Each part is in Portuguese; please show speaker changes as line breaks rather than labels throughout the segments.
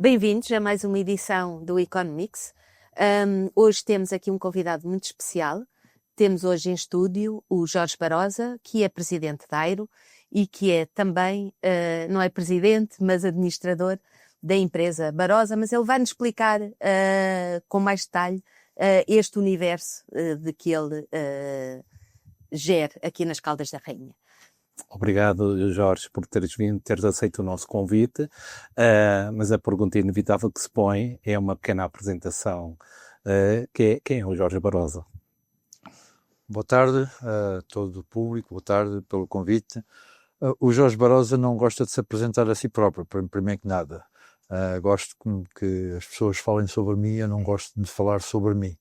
Bem-vindos a mais uma edição do Economics. Hoje temos aqui um convidado muito especial. Temos hoje em estúdio o Jorge Barosa, que é presidente da Airo e que é também, não é presidente, mas administrador da empresa Barosa, mas ele vai-nos explicar com mais detalhe este universo de que ele gera aqui nas Caldas da Rainha.
Obrigado, Jorge, por teres vindo, teres aceito o nosso convite, mas a pergunta inevitável que se põe é uma pequena apresentação, quem é o Jorge Barosa?
Boa tarde a todo o público, boa tarde pelo convite. O Jorge Barosa não gosta de se apresentar a si próprio, primeiro que nada. Gosto que as pessoas falem sobre mim, eu não gosto de falar sobre mim.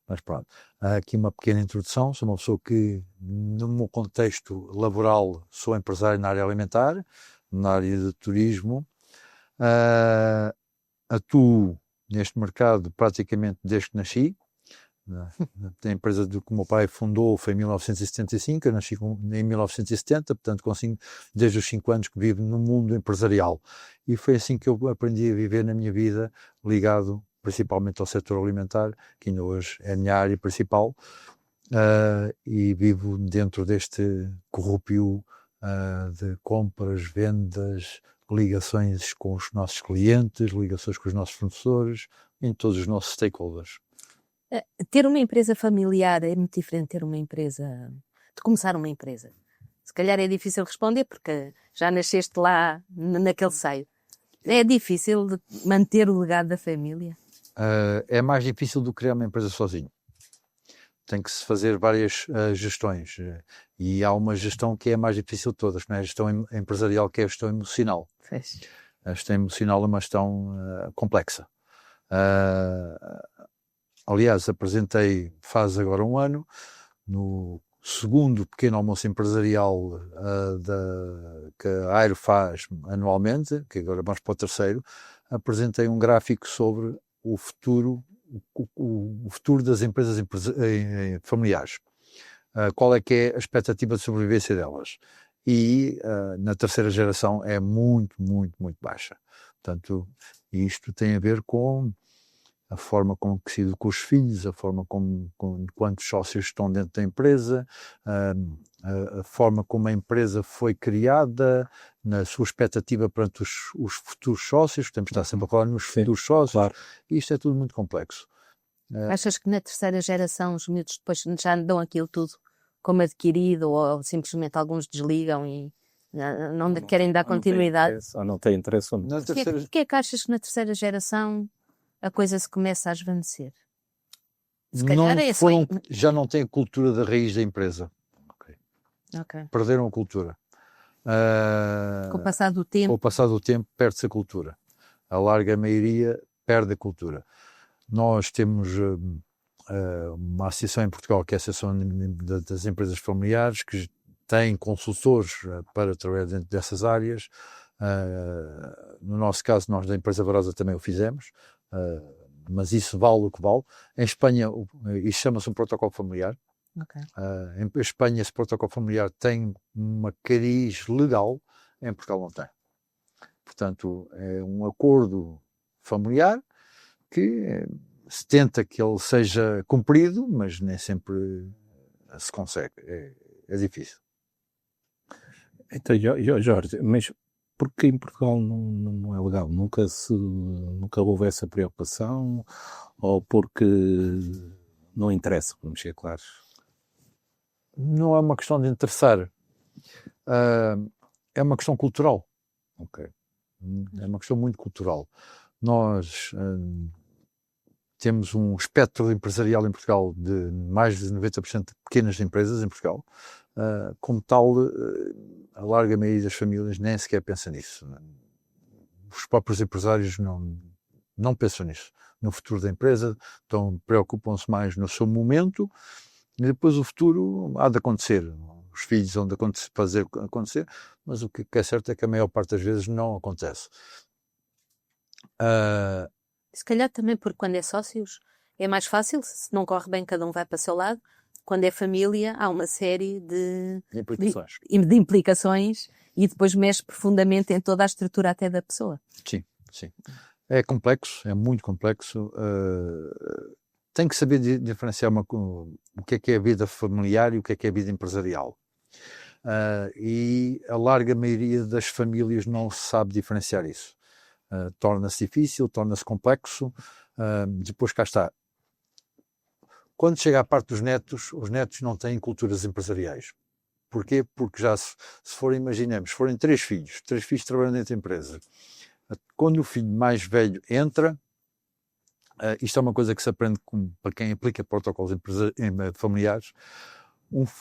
Mas pronto, aqui uma pequena introdução. Sou uma pessoa que, no meu contexto laboral, sou empresário na área alimentar, na área de turismo. Atuo neste mercado praticamente desde que nasci. A empresa que o meu pai fundou foi em 1975, eu nasci em 1970, portanto desde os 5 anos que vivo no mundo empresarial. E foi assim que eu aprendi a viver na minha vida, ligado principalmente ao setor alimentar, que ainda hoje é a minha área principal, e vivo dentro deste corrupio de compras, vendas, ligações com os nossos clientes, ligações com os nossos fornecedores, em todos os nossos stakeholders.
Ter uma empresa familiar é muito diferente de ter uma empresa, de começar uma empresa. Se calhar é difícil responder porque já nasceste lá naquele seio. É difícil de manter o legado da família?
É mais difícil do que criar uma empresa sozinho. Tem que se fazer várias gestões, e há uma gestão que é a mais difícil de todas, não é? A gestão empresarial, que é a gestão emocional.
Fez.
A gestão emocional é uma gestão complexa. Aliás, apresentei, faz agora um ano, no segundo pequeno almoço empresarial que a Airo faz anualmente, que agora vamos para o terceiro, apresentei um gráfico sobre o futuro das empresas familiares. Qual é que é a expectativa de sobrevivência delas? E na terceira geração é muito, muito, muito baixa. Portanto, isto tem a ver com a forma como que se educa os filhos, a forma como quantos sócios estão dentro da empresa, a forma como a empresa foi criada, na sua expectativa perante os futuros sócios, temos de estar sempre a falar nos futuros sócios, claro. Isto é tudo muito complexo.
Achas que na terceira geração os miúdos depois já dão aquilo tudo como adquirido, ou simplesmente alguns desligam e não querem dar continuidade?
Ou não têm interesse.
Porquê é que achas que na terceira geração a coisa se começa a esvanecer? Se calhar
já não têm a cultura da raiz da empresa.
Okay.
Perderam a cultura.
Com o passar do tempo?
Com o passar do tempo perde-se a cultura. A larga maioria perde a cultura. Nós temos uma associação em Portugal, que é a Associação das Empresas Familiares, que tem consultores para trabalhar dentro dessas áreas. No nosso caso, nós da empresa Barosa também o fizemos. Mas isso vale o que vale. Em Espanha, isso chama-se um protocolo familiar.
Okay.
Em Espanha, esse protocolo familiar tem uma cariz legal, em Portugal não tem. Portanto, é um acordo familiar que se tenta que ele seja cumprido, mas nem sempre se consegue. É difícil.
Então, Jorge, mas porque em Portugal não é legal? Nunca houve essa preocupação? Ou porque não interessa, vamos ser claros?
Não é uma questão de interessar. É uma questão cultural.
Okay.
É uma questão muito cultural. Nós temos um espectro empresarial em Portugal de mais de 90% de pequenas empresas em Portugal. Como tal, a larga maioria das famílias nem sequer pensa nisso. Os próprios empresários não pensam nisso. No futuro da empresa, então preocupam-se mais no seu momento, e depois o futuro há de acontecer. Os filhos hão de fazer acontecer, mas o que é certo é que a maior parte das vezes não acontece.
Se calhar também porque quando é sócios é mais fácil, se não corre bem cada um vai para o seu lado. Quando é família há uma série de implicações e depois mexe profundamente em toda a estrutura até da pessoa.
Sim, sim. É complexo, é muito complexo. Tem que saber diferenciar o que é a vida familiar e o que é a vida empresarial. E a larga maioria das famílias não sabe diferenciar isso. Torna-se difícil, torna-se complexo. Depois cá está. Quando chega à parte dos netos, os netos não têm culturas empresariais. Porquê? Porque já se forem, imaginemos, se forem três filhos trabalhando dentro da empresa, quando o filho mais velho entra, isto é uma coisa que se aprende para quem aplica protocolos familiares,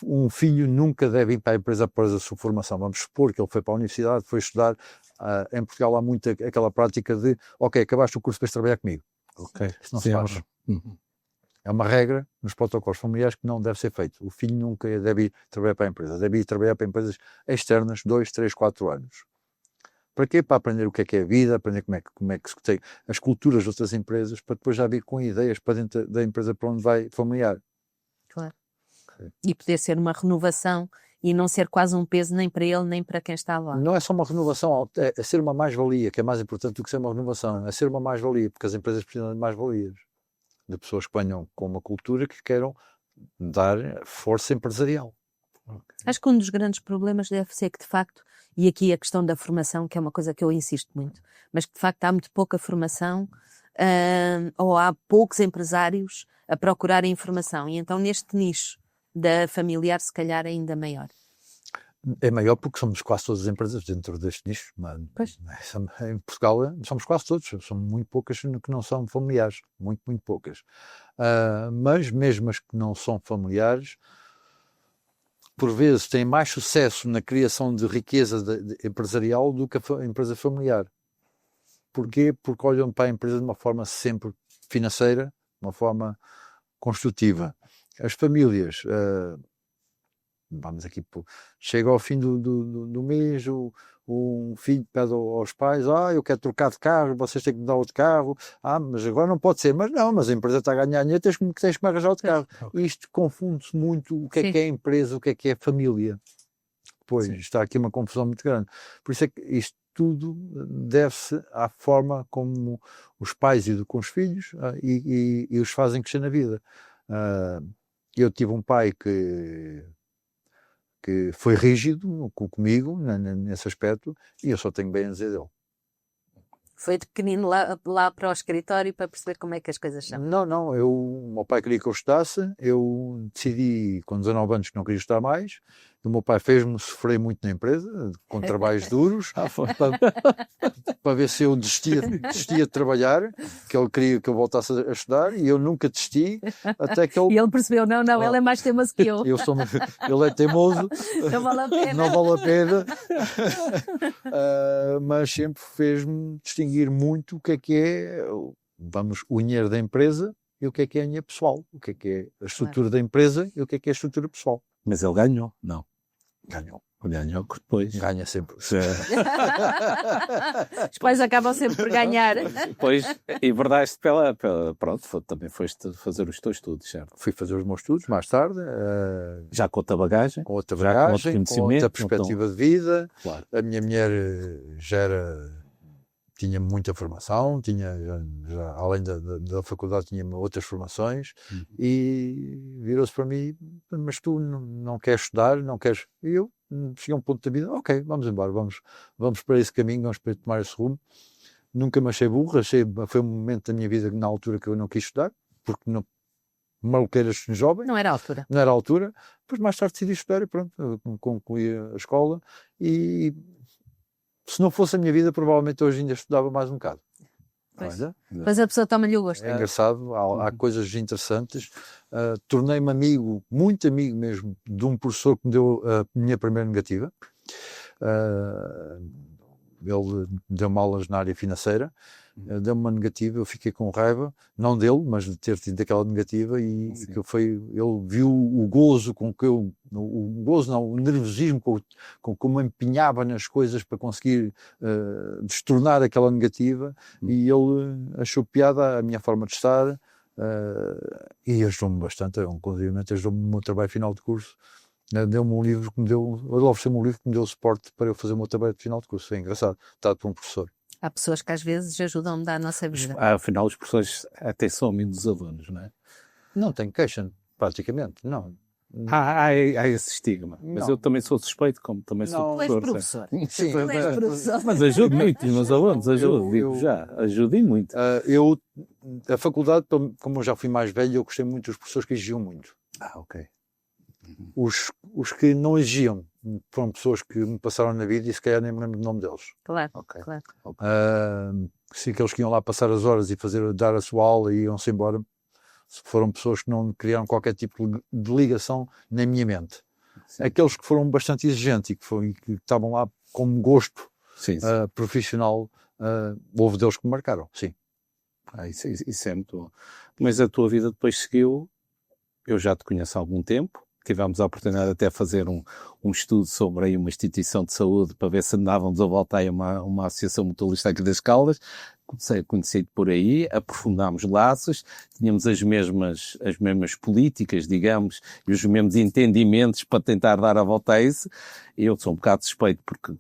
um filho nunca deve ir para a empresa após a sua formação. Vamos supor que ele foi para a universidade, foi estudar. Em Portugal há muito aquela prática de, ok, acabaste o curso, vais trabalhar comigo.
Ok.
Isso não se faz. É uma regra nos protocolos familiares que não deve ser feito. O filho nunca deve ir trabalhar para a empresa. Deve ir trabalhar para empresas externas 2, 3, 4 anos. Para quê? Para aprender o que é a vida, aprender como é que se tem as culturas de outras empresas, para depois já vir com ideias para dentro da empresa para onde vai familiar.
Claro. Okay. E poder ser uma renovação e não ser quase um peso nem para ele nem para quem está lá.
Não é só uma renovação, é ser uma mais-valia, que é mais importante do que ser uma renovação. É ser uma mais-valia, porque as empresas precisam de mais-valias. De pessoas que venham com uma cultura que queiram dar força empresarial.
Okay. Acho que um dos grandes problemas deve ser que, de facto, e aqui a questão da formação, que é uma coisa que eu insisto muito, mas que de facto há muito pouca formação, ou há poucos empresários a procurarem informação, e então neste nicho da familiar se calhar ainda maior.
É maior porque somos quase todas as empresas dentro deste nicho. Mas em Portugal somos quase todos. São muito poucas que não são familiares. Muito, muito poucas. Mas mesmo as que não são familiares, por vezes têm mais sucesso na criação de riqueza empresarial do que a empresa familiar. Porquê? Porque olham para a empresa de uma forma sempre financeira, de uma forma construtiva. As famílias... vamos aqui, chega ao fim do mês, um filho pede aos pais, eu quero trocar de carro, vocês têm que me dar outro carro, mas agora não pode ser, mas a empresa está a ganhar dinheiro, tens que me arranjar outro carro. Okay. Isto confunde-se muito o que é a empresa, o que é a família. Pois, está aqui uma confusão muito grande. Por isso é que isto tudo deve-se à forma como os pais educam os filhos e os fazem crescer na vida. Eu tive um pai que foi rígido comigo nesse aspecto e eu só tenho bem a dizer dele.
Foi de pequenino lá para o escritório para perceber como é que as coisas são?
Não, o meu pai queria que eu estudasse, eu decidi com 19 anos que não queria estudar mais, o meu pai fez-me sofrer muito na empresa, com trabalhos duros, para ver se eu desistia de trabalhar, que ele queria que eu voltasse a estudar, e eu nunca desisti, até que ele...
E ele percebeu, não, ele é mais teimoso que eu.
Ele é teimoso, não vale a pena. Não vale a pena. Mas sempre fez-me distinguir muito o que é, o dinheiro da empresa e o que é a dinheiro pessoal, o que é a estrutura da empresa e o que é a estrutura pessoal.
Mas ele ganhou? Não.
Ganhou
depois.
Ganha sempre.
Os pais acabam sempre por ganhar.
Depois, e verdaste pronto, também foste fazer os teus estudos, certo?
Fui fazer os meus estudos mais tarde.
Já com outra bagagem?
Com outra bagagem, com outra perspectiva de vida.
Claro.
A minha mulher tinha muita formação, já, além da faculdade tinha outras formações, e virou-se para mim, mas tu não queres estudar, não queres... E eu cheguei a um ponto da vida, ok, vamos embora, vamos para esse caminho, vamos para tomar esse rumo. Nunca me achei burro, foi um momento da minha vida na altura que eu não quis estudar, porque não, maluqueiras jovem.
Não era a altura.
Não era a altura, depois mais tarde decidi estudar e pronto, concluí a escola e... Se não fosse a minha vida, provavelmente hoje ainda estudava mais um bocado.
Mas a pessoa toma-lhe o gosto.
É engraçado, há coisas interessantes. Tornei-me amigo, muito amigo mesmo, de um professor que me deu a minha primeira negativa. Ele deu-me aulas na área financeira, deu-me uma negativa, eu fiquei com raiva, não dele, mas de ter tido aquela negativa, e que ele viu o gozo com que eu, o nervosismo com que eu me empenhava nas coisas para conseguir destornar aquela negativa, e ele achou piada a minha forma de estar, e ajudou-me bastante, inclusive ajudou-me no meu trabalho final de curso. Deu-me um livro ele ofereceu-me um livro que me deu suporte para eu fazer o meu trabalho de final de curso. Foi engraçado, dado por um professor.
Há pessoas que às vezes ajudam-me da nossa vida.
Afinal, os professores até somem dos alunos, não é?
Não tenho queixa, praticamente, não.
Há esse estigma. Mas
Não.
eu também sou suspeito, como também sou
Não.
Tu és
professor.
professor.
Sim,
Tu és professor.
Mas ajudo muito os meus alunos, ajudo,
Eu-
digo já, ajudem muito.
a faculdade, como eu já fui mais velho, eu gostei muito dos professores que exigiam muito.
Ok.
Os que não exigiam foram pessoas que me passaram na vida e se calhar nem me lembro do nome deles.
Claro,
Ok.
claro.
Se aqueles que iam lá passar as horas e dar a sua aula e iam-se embora, foram pessoas que não criaram qualquer tipo de ligação na minha mente.
Sim.
Aqueles que foram bastante exigentes e que estavam lá como gosto
Sim.
profissional, houve deles que me marcaram, sim.
Isso é muito bom. Mas a tua vida depois seguiu, eu já te conheço há algum tempo, tivemos a oportunidade até de fazer um estudo sobre aí uma instituição de saúde para ver se andávamos a voltar a uma associação mutualista aqui das Caldas. Comecei a conhecer-te por aí, aprofundámos laços, tínhamos as mesmas políticas, digamos, e os mesmos entendimentos para tentar dar a volta a isso. Eu sou um bocado suspeito porque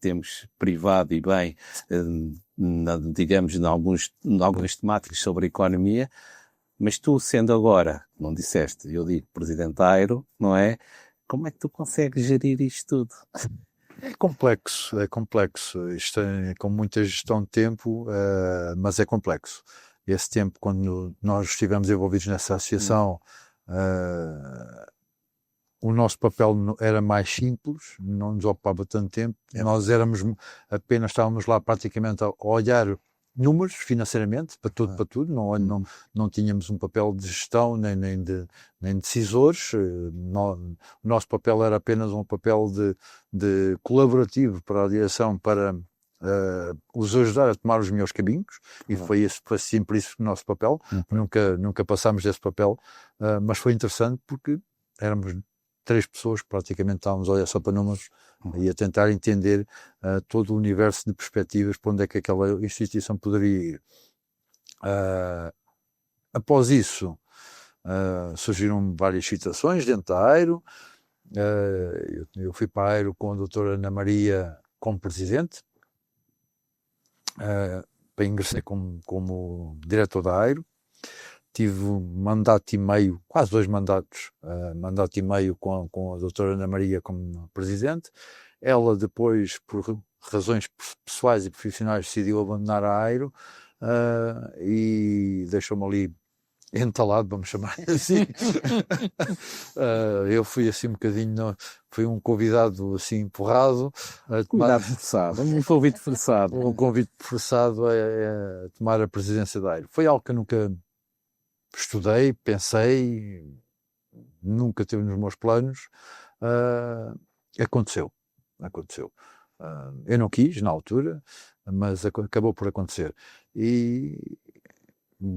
temos privado e bem, digamos, em algumas temáticas sobre a economia. Mas tu, sendo agora, não disseste, eu digo Presidente Airo, não é? Como é que tu consegues gerir isto tudo?
É complexo. Isto é com muita gestão de tempo, mas é complexo. Esse tempo, quando nós estivemos envolvidos nessa associação, o nosso papel era mais simples, não nos ocupava tanto tempo. Nós estávamos lá praticamente a olhar números financeiramente, para tudo, não tínhamos um papel de gestão nem decisores. O nosso papel era apenas um papel de colaborativo para a direção, para os ajudar a tomar os melhores caminhos, e foi sempre isso o nosso papel. Nunca passámos desse papel, mas foi interessante porque éramos 3 pessoas, praticamente estávamos a olhar só para números e a tentar entender todo o universo de perspectivas para onde é que aquela instituição poderia ir. Após isso, surgiram várias situações dentro da Airo. Eu fui para a Airo com a doutora Ana Maria como presidente, para ingressar como diretor da Airo. Tive um mandato e meio, quase 2 mandatos, mandato e meio com a doutora Ana Maria como presidente. Ela depois, por razões pessoais e profissionais, decidiu abandonar a Airo e deixou-me ali entalado, vamos chamar assim. Eu fui assim um bocadinho, fui um convidado assim empurrado.
Convidado forçado, um convite forçado.
Um convite forçado a tomar a presidência da Airo. Foi algo que eu nunca estudei, pensei, nunca teve nos meus planos. Aconteceu. Eu não quis na altura, mas acabou por acontecer. E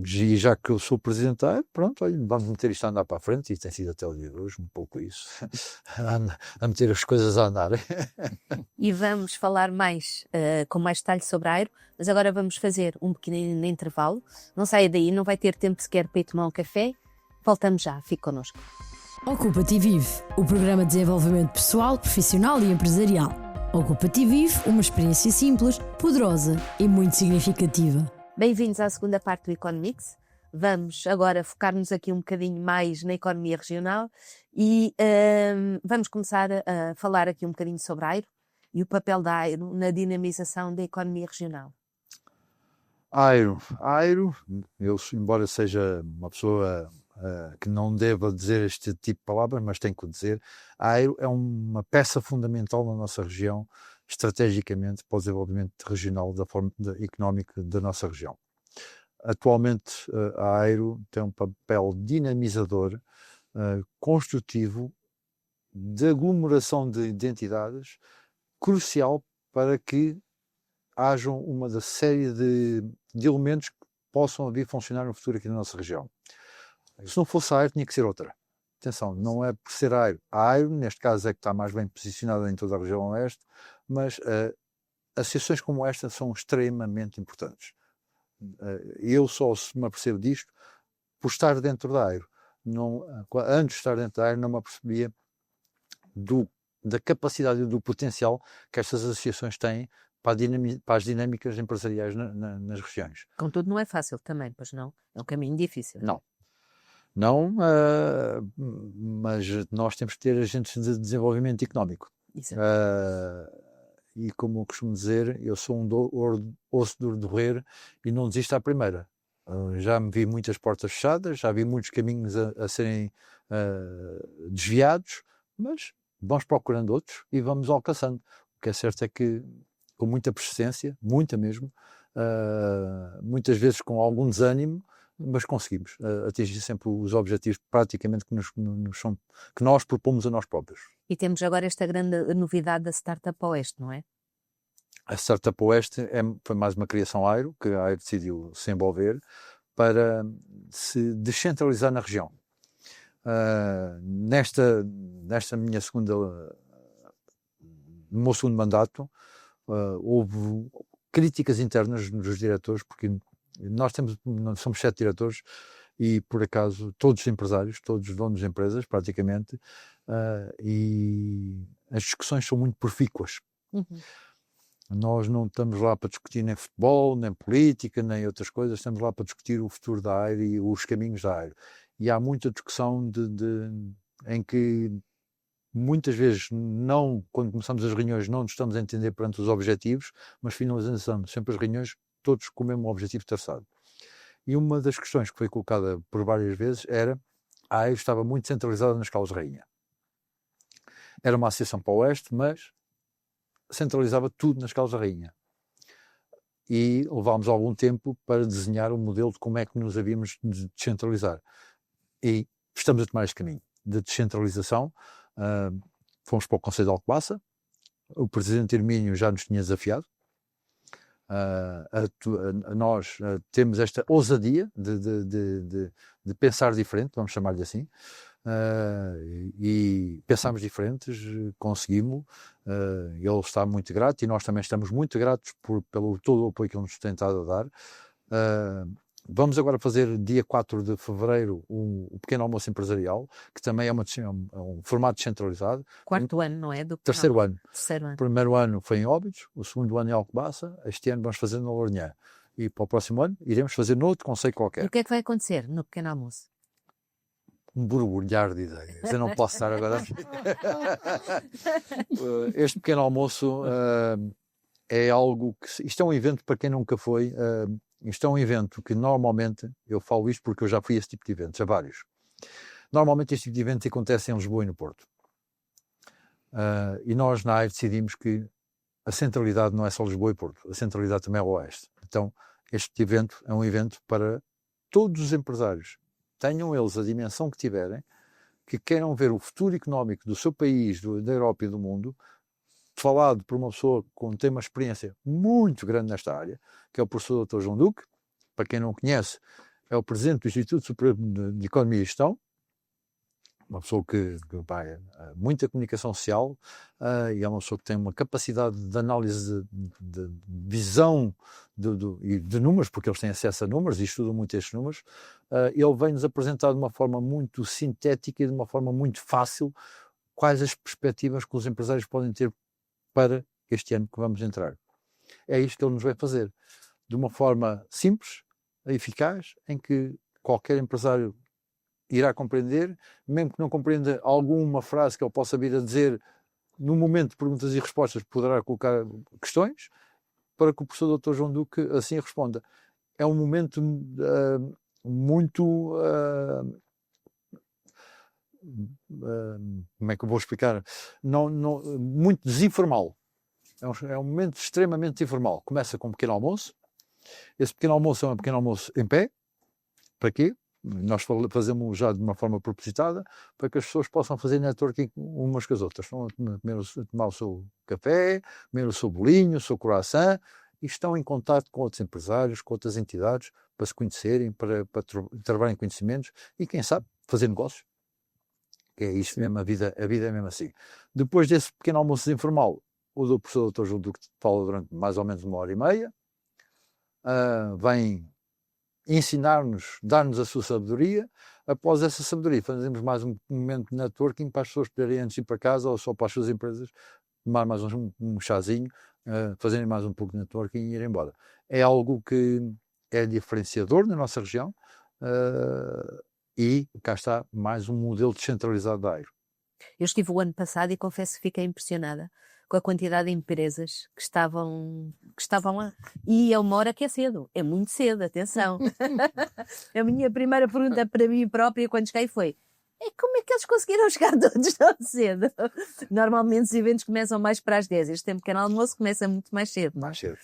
já que eu sou presidente, pronto, olha, vamos meter isto a andar para a frente, e tem sido até o dia de hoje um pouco isso, a meter as coisas a andar.
E vamos falar mais, com mais detalhe sobre a Airo, mas agora vamos fazer um pequeno intervalo. Não saia daí, não vai ter tempo sequer para ir tomar um café. Voltamos já, fique connosco.
Ocupa-te e vive, o programa de desenvolvimento pessoal, profissional e empresarial. Ocupa-te e vive, uma experiência simples, poderosa e muito significativa.
Bem-vindos à segunda parte do Economics. Vamos agora focar-nos aqui um bocadinho mais na economia regional e vamos começar a falar aqui um bocadinho sobre a Airo e o papel da Airo na dinamização da economia regional.
Airo, eu, embora seja uma pessoa que não deva dizer este tipo de palavras, mas tenho que o dizer, a Airo é uma peça fundamental na nossa região, estrategicamente para o desenvolvimento regional económico da nossa região. Atualmente a Airo tem um papel dinamizador, construtivo, de aglomeração de entidades, crucial para que hajam uma série de elementos que possam vir funcionar no futuro aqui na nossa região. Se não fosse a Airo, tinha que ser outra. Atenção, não é por ser a Airo. A Airo, neste caso, é que está mais bem posicionada em toda a região oeste, mas associações como esta são extremamente importantes. Eu só me apercebo disto por estar dentro da Airo. Antes de estar dentro da Airo, não me apercebia da capacidade e do potencial que estas associações têm para as dinâmicas empresariais nas regiões.
Contudo, não é fácil também, pois não? É um caminho difícil.
Não, mas nós temos que ter agentes de desenvolvimento económico.
Exato.
E como eu costumo dizer, eu sou osso duro de roer e não desisto à primeira. Já me vi muitas portas fechadas, já vi muitos caminhos a serem desviados, mas vamos procurando outros e vamos alcançando. O que é certo é que, com muita persistência, muita mesmo, muitas vezes com algum desânimo, mas conseguimos atingir sempre os objetivos praticamente que nós propomos a nós próprios.
E temos agora esta grande novidade da Startup Oeste, não é?
A Startup Oeste foi mais uma criação AIRO, que a AIRO decidiu se envolver para se descentralizar na região. Nesta minha no meu segundo mandato, houve críticas internas dos diretores, porque nós somos 7 diretores e, por acaso, todos empresários, todos donos de empresas, praticamente, e as discussões são muito profícuas. Nós não estamos lá para discutir nem futebol, nem política, nem outras coisas, estamos lá para discutir o futuro da AIRO e os caminhos da AIRO. E há muita discussão em que muitas vezes, quando começamos as reuniões, não nos estamos a entender perante os objetivos, mas finalizamos sempre as reuniões todos com o mesmo objetivo traçado. E uma das questões que foi colocada por várias vezes era a AIRO estava muito centralizada nas Caldas Rainha. Era uma associação para o Oeste, mas centralizava tudo nas Caldas Rainha. E levámos algum tempo para desenhar um modelo de como é que nos havíamos de descentralizar. E estamos a tomar este caminho de descentralização. Fomos para o Conselho de Alcobaça. O Presidente Hermínio já nos tinha desafiado. Nós temos esta ousadia de pensar diferente, vamos chamar-lhe assim, e pensámos diferentes, conseguimos. Ele está muito grato e nós também estamos muito gratos pelo todo o apoio que ele nos tem estado a dar. Vamos agora fazer, dia 4 de fevereiro, o pequeno almoço empresarial, que também é um formato descentralizado.
Quarto ano, não é?
Terceiro ano.
Terceiro ano.
O primeiro ano foi em Óbidos, o segundo ano em Alcobaça, este ano vamos fazer no Lourinhã. E para o próximo ano iremos fazer noutro concelho qualquer.
E o que é que vai acontecer no pequeno almoço?
Um borbulhar de ideias. Eu não posso estar agora. Este pequeno almoço é algo que... Isto é um evento para quem nunca foi. Isto é um evento que normalmente, eu falo isto porque eu já fui a esse tipo de eventos, a vários. Normalmente este tipo de eventos acontece em Lisboa e no Porto. E nós na AIRO decidimos que a centralidade não é só Lisboa e Porto, a centralidade também é o Oeste. Então este evento é um evento para todos os empresários, tenham eles a dimensão que tiverem, que queiram ver o futuro económico do seu país, da Europa e do mundo, falado por uma pessoa que tem uma experiência muito grande nesta área, que é o professor Dr. João Duque. Para quem não conhece, é o presidente do Instituto Superior de Economia e Gestão, uma pessoa que vai muita comunicação social, e é uma pessoa que tem uma capacidade de análise de visão e de números, porque eles têm acesso a números e estudam muito estes números. Ele vem-nos apresentar de uma forma muito sintética e de uma forma muito fácil quais as perspectivas que os empresários podem ter para este ano que vamos entrar. É isto que ele nos vai fazer, de uma forma simples, eficaz, em que qualquer empresário irá compreender, mesmo que não compreenda alguma frase que ele possa vir a dizer, no momento de perguntas e respostas poderá colocar questões, para que o professor Dr. João Duque assim responda. É um momento muito... como é que eu vou explicar? Muito desinformal. É um momento extremamente informal. Começa com um pequeno almoço. Esse pequeno almoço é um pequeno almoço em pé. Para quê? Nós fazemos já de uma forma propositada para que as pessoas possam fazer networking umas com as outras. Estão a tomar o seu café, comer o seu bolinho, o seu croissant, e estão em contato com outros empresários, com outras entidades, para se conhecerem, para trabalharem conhecimentos e, quem sabe, fazer negócios. Que é isto mesmo, a vida é mesmo assim. Depois desse pequeno almoço informal, o professor Dr. João Duque fala durante mais ou menos 1h30, vem ensinar-nos, dar-nos a sua sabedoria. Após essa sabedoria, fazemos mais um momento de networking para as pessoas poderem antes ir para casa ou só para as suas empresas tomar mais um chazinho, fazerem mais um pouco de networking e ir embora. É algo que é diferenciador na nossa região, e cá está mais um modelo descentralizado da AIRO.
Eu estive o ano passado e confesso que fiquei impressionada com a quantidade de empresas que estavam lá. E é uma hora que é cedo, é muito cedo, atenção. A minha primeira pergunta para mim própria quando cheguei foi: como é que eles conseguiram chegar todos tão cedo? Normalmente os eventos começam mais para as 10, este pequeno almoço começa muito mais cedo.
Mais cedo.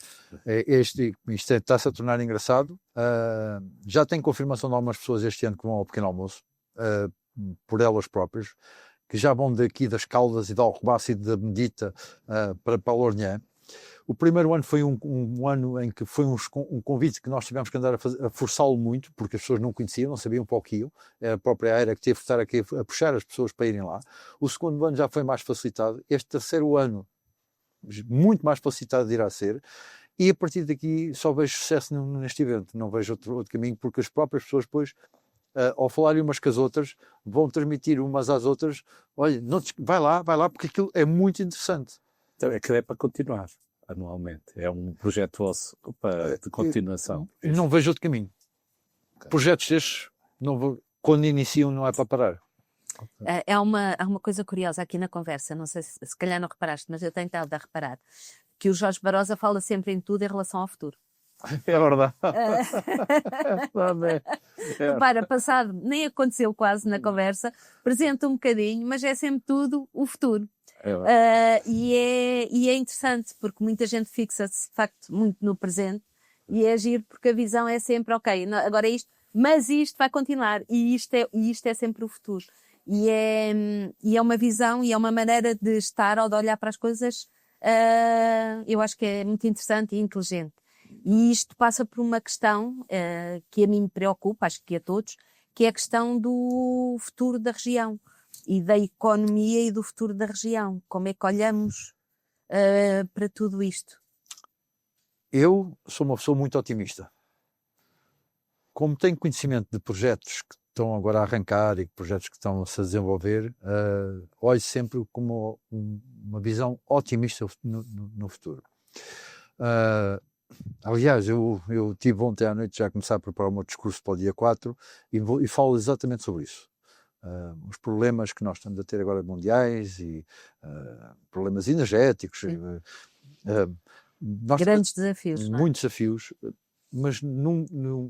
Isto está-se a tornar engraçado. Já tenho confirmação de algumas pessoas este ano que vão ao pequeno almoço, por elas próprias, que já vão daqui das Caldas e da Alcobaça e da Medita para Lourinhã. O primeiro ano foi um ano em que foi um convite que nós tivemos que andar a forçá-lo muito, porque as pessoas não conheciam, não sabiam para o que iam. Era a própria AIRO que teve que estar aqui a puxar as pessoas para irem lá. O segundo ano já foi mais facilitado. Este terceiro ano, muito mais facilitado irá ser. E a partir daqui só vejo sucesso neste evento. Não vejo outro caminho, porque as próprias pessoas depois, ao falarem umas com as outras, vão transmitir umas às outras: olha, vai lá, porque aquilo é muito interessante.
Então é que é para continuar anualmente. É um projeto vosso de continuação.
Não vejo outro caminho. Okay. Projetos destes, quando iniciam, não é para parar.
Okay. Há uma coisa curiosa aqui na conversa, não sei se calhar não reparaste, mas eu tenho estado a reparar, que o Jorge Barosa fala sempre em tudo em relação ao futuro.
É verdade.
Para, passado, nem aconteceu quase na conversa, apresenta um bocadinho, mas é sempre tudo o futuro. E é interessante, porque muita gente fixa-se de facto muito no presente, e é giro porque a visão é sempre: ok, agora é isto, mas isto vai continuar, e isto é sempre o futuro. E é uma visão e é uma maneira de estar ou de olhar para as coisas, eu acho que é muito interessante e inteligente. E isto passa por uma questão que a mim me preocupa, acho que a todos, que é a questão do futuro da região e da economia e do futuro da região. Como é que olhamos para tudo isto?
Eu sou uma pessoa muito otimista. Como tenho conhecimento de projetos que estão agora a arrancar e projetos que estão a se desenvolver, olho sempre como uma visão otimista no futuro. Aliás, eu tive ontem à noite já a começar a preparar o meu discurso para o dia 4 e falo exatamente sobre isso. Os problemas que nós estamos a ter agora mundiais e problemas energéticos.
Grandes desafios.
Muitos desafios, mas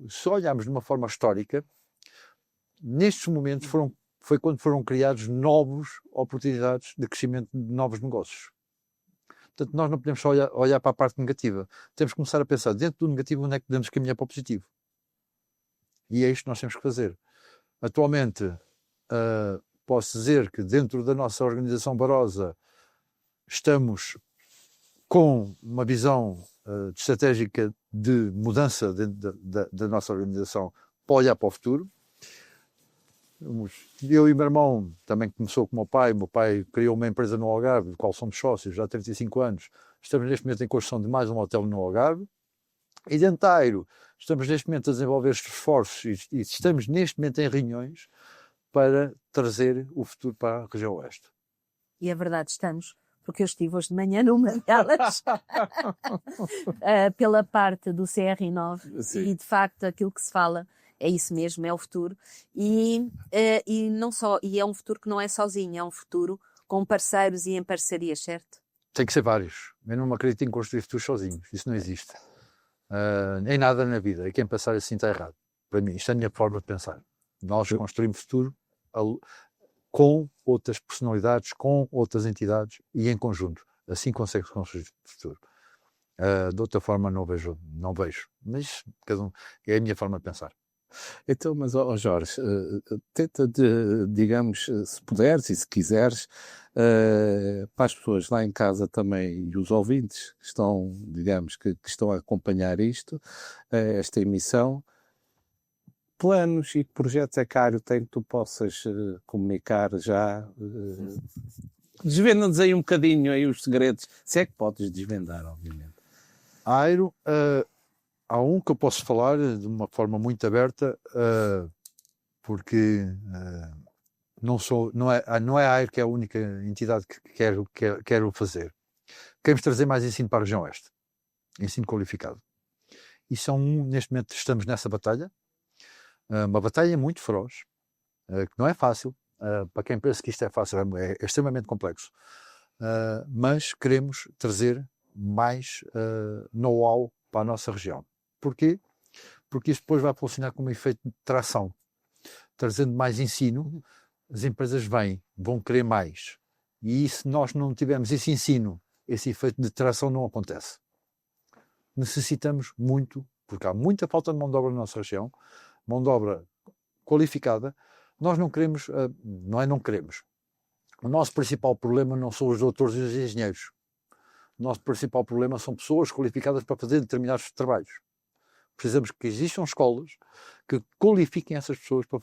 se olharmos de uma forma histórica, nestes momentos foi quando foram criados novas oportunidades de crescimento de novos negócios. Portanto, nós não podemos só olhar para a parte negativa. Temos que começar a pensar dentro do negativo onde é que podemos caminhar para o positivo. E é isto que nós temos que fazer. Atualmente, posso dizer que dentro da nossa organização Barosa estamos com uma visão estratégica de mudança da nossa organização para olhar para o futuro. Eu e o meu irmão também começou com o meu pai criou uma empresa no Algarve, do qual somos sócios já há 35 anos. Estamos neste momento em construção de mais um hotel no Algarve. E dentro da AIRO, estamos neste momento a desenvolver estes esforços e estamos neste momento em reuniões para trazer o futuro para a região oeste.
E é verdade, estamos, porque eu estive hoje de manhã numa delas, pela parte do CR9. Sim. E de facto aquilo que se fala é isso mesmo, é o futuro. E não só, e é um futuro que não é sozinho, é um futuro com parceiros e em parcerias, certo?
Tem que ser vários. Eu não acredito em construir futuros sozinhos, isso não existe. Nem nada na vida, e quem pensar assim está errado. Para mim, isto é a minha forma de pensar. Nós construímos futuro com outras personalidades, com outras entidades e em conjunto. Assim consegue-se construir futuro. De outra forma não vejo. Mas cada um, é a minha forma de pensar.
Então, mas Jorge, tenta, digamos, se puderes e se quiseres, para as pessoas lá em casa também e os ouvintes que estão, digamos, que estão a acompanhar esta emissão, planos e que projetos é que a AIRO tem que tu possas comunicar já? Desvenda-nos aí um bocadinho aí os segredos, se é que podes desvendar, obviamente.
A AIRO, há um que eu posso falar de uma forma muito aberta, porque não é a AIRO que é a única entidade que quero fazer. Queremos trazer mais ensino para a região oeste. Ensino qualificado. Neste momento estamos nessa batalha. Uma batalha muito feroz, que não é fácil. Para quem pensa que isto é fácil, é extremamente complexo. Mas queremos trazer mais know-how para a nossa região. Porquê? Porque isso depois vai funcionar como um efeito de tração. Trazendo mais ensino, as empresas vão querer mais. E se nós não tivermos esse ensino, esse efeito de tração não acontece. Necessitamos muito, porque há muita falta de mão de obra na nossa região, mão de obra qualificada. Nós não queremos, não queremos. O nosso principal problema não são os doutores e os engenheiros. O nosso principal problema são pessoas qualificadas para fazer determinados trabalhos. Precisamos que existam escolas que qualifiquem essas pessoas para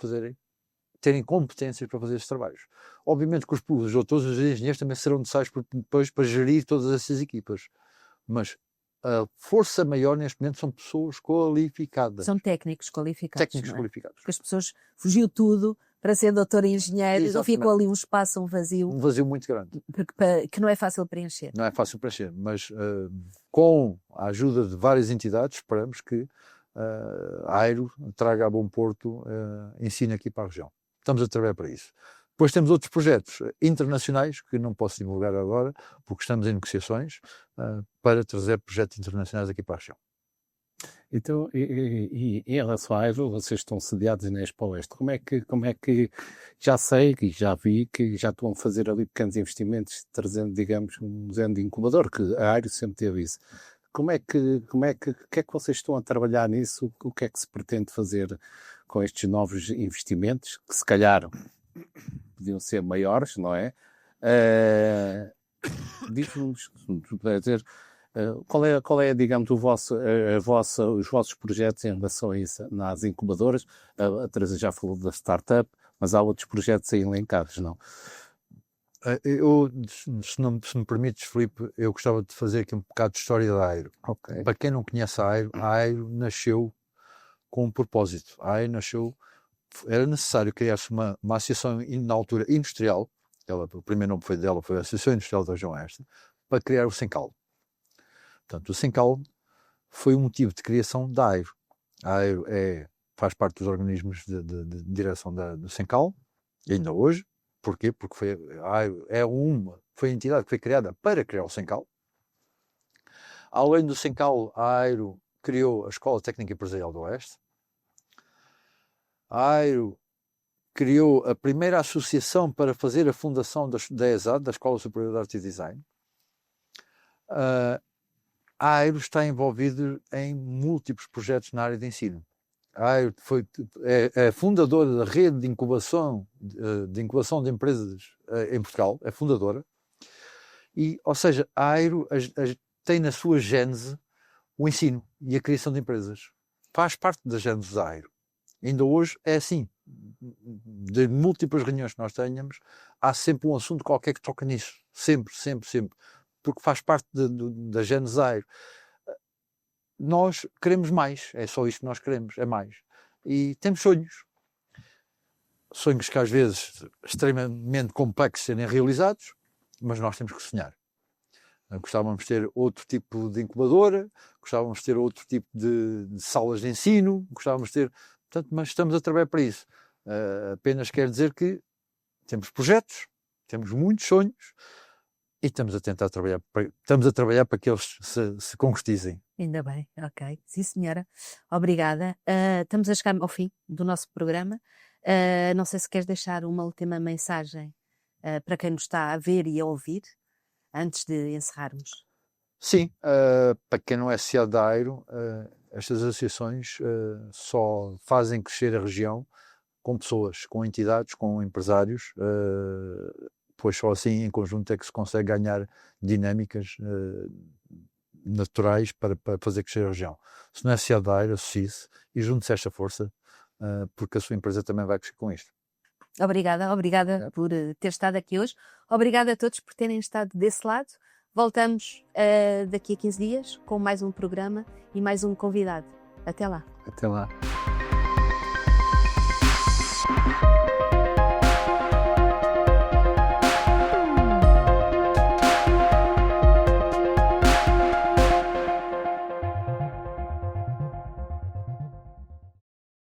terem competências para fazer esses trabalhos. Obviamente que os doutores e os engenheiros também serão necessários depois para gerir todas essas equipas. Mas a força maior neste momento são pessoas qualificadas.
São técnicos qualificados.
Técnicos qualificados.
Porque as pessoas fugiu tudo para ser doutor e engenheiro, então ficou ali um espaço, um vazio.
Um vazio muito grande.
Que não é fácil preencher.
Não é fácil preencher, mas com a ajuda de várias entidades, esperamos que a AIRO traga a bom porto ensino aqui para a região. Estamos a trabalhar para isso. Depois temos outros projetos internacionais que não posso divulgar agora, porque estamos em negociações para trazer projetos internacionais aqui para a região.
Então, e em relação à AIRO, vocês estão sediados na Expo Oeste. Como é que já sei e já vi que já estão a fazer ali pequenos investimentos, trazendo, digamos, um género de incubador, que a AIRO sempre teve isso. O que é que vocês estão a trabalhar nisso? O que é que se pretende fazer com estes novos investimentos, que se calhar podiam ser maiores, não é? Diz-nos, dizer, qual é, digamos, os vossos projetos em relação a isso, nas incubadoras? A Teresa já falou da startup, mas há outros projetos aí elencados, não?
Se me permites, Filipe, eu gostava de fazer aqui um bocado de história da AIRO.
Okay.
Para quem não conhece a AIRO nasceu com um propósito. A AIRO era necessário criar-se uma associação, na altura, industrial. O primeiro nome dela foi a Associação Industrial da Região Oeste, para criar o Sencal. Portanto, o Sencal foi o motivo de criação da AIRO. A AIRO faz parte dos organismos de direção do Sencal, ainda hoje. Porquê? Porque a AIRO foi a entidade que foi criada para criar o Sencal. Além do Sencal, a AIRO criou a Escola Técnica Empresarial do Oeste. A AIRO criou a primeira associação para fazer a fundação da ESAD, da Escola Superior de Arte e Design. A AIRO está envolvida em múltiplos projetos na área de ensino. A AIRO é fundadora da rede de incubação de empresas em Portugal, é fundadora. Ou seja, a AIRO tem na sua gênese o ensino e a criação de empresas. Faz parte da gênese da AIRO. Ainda hoje é assim. De múltiplas reuniões que nós tenhamos, há sempre um assunto qualquer que toca nisso. Sempre, sempre, sempre. Porque faz parte da gênese da AIRO. Nós queremos mais. É só isto que nós queremos. É mais. E temos sonhos. Sonhos que às vezes extremamente complexos serem realizados, mas nós temos que sonhar. Gostávamos de ter outro tipo de incubadora, gostávamos de ter outro tipo de salas de ensino, gostávamos de ter... Portanto, mas estamos a trabalhar para isso. Apenas quer dizer que temos projetos, temos muitos sonhos e estamos a trabalhar para que eles se concretizem.
Ainda bem, ok. Sim, senhora. Obrigada. Estamos a chegar ao fim do nosso programa. Não sei se queres deixar uma última mensagem para quem nos está a ver e a ouvir, antes de encerrarmos.
Sim, para quem não é associado da AIRO, estas associações só fazem crescer a região com pessoas, com entidades, com empresários, pois só assim em conjunto é que se consegue ganhar dinâmicas naturais para fazer crescer a região. Se não é associado da AIRO, associe-se e junte-se a esta força, porque a sua empresa também vai crescer com isto.
Obrigada por ter estado aqui hoje. Obrigada a todos por terem estado desse lado. Voltamos daqui a 15 dias com mais um programa e mais um convidado. Até lá.
Até lá.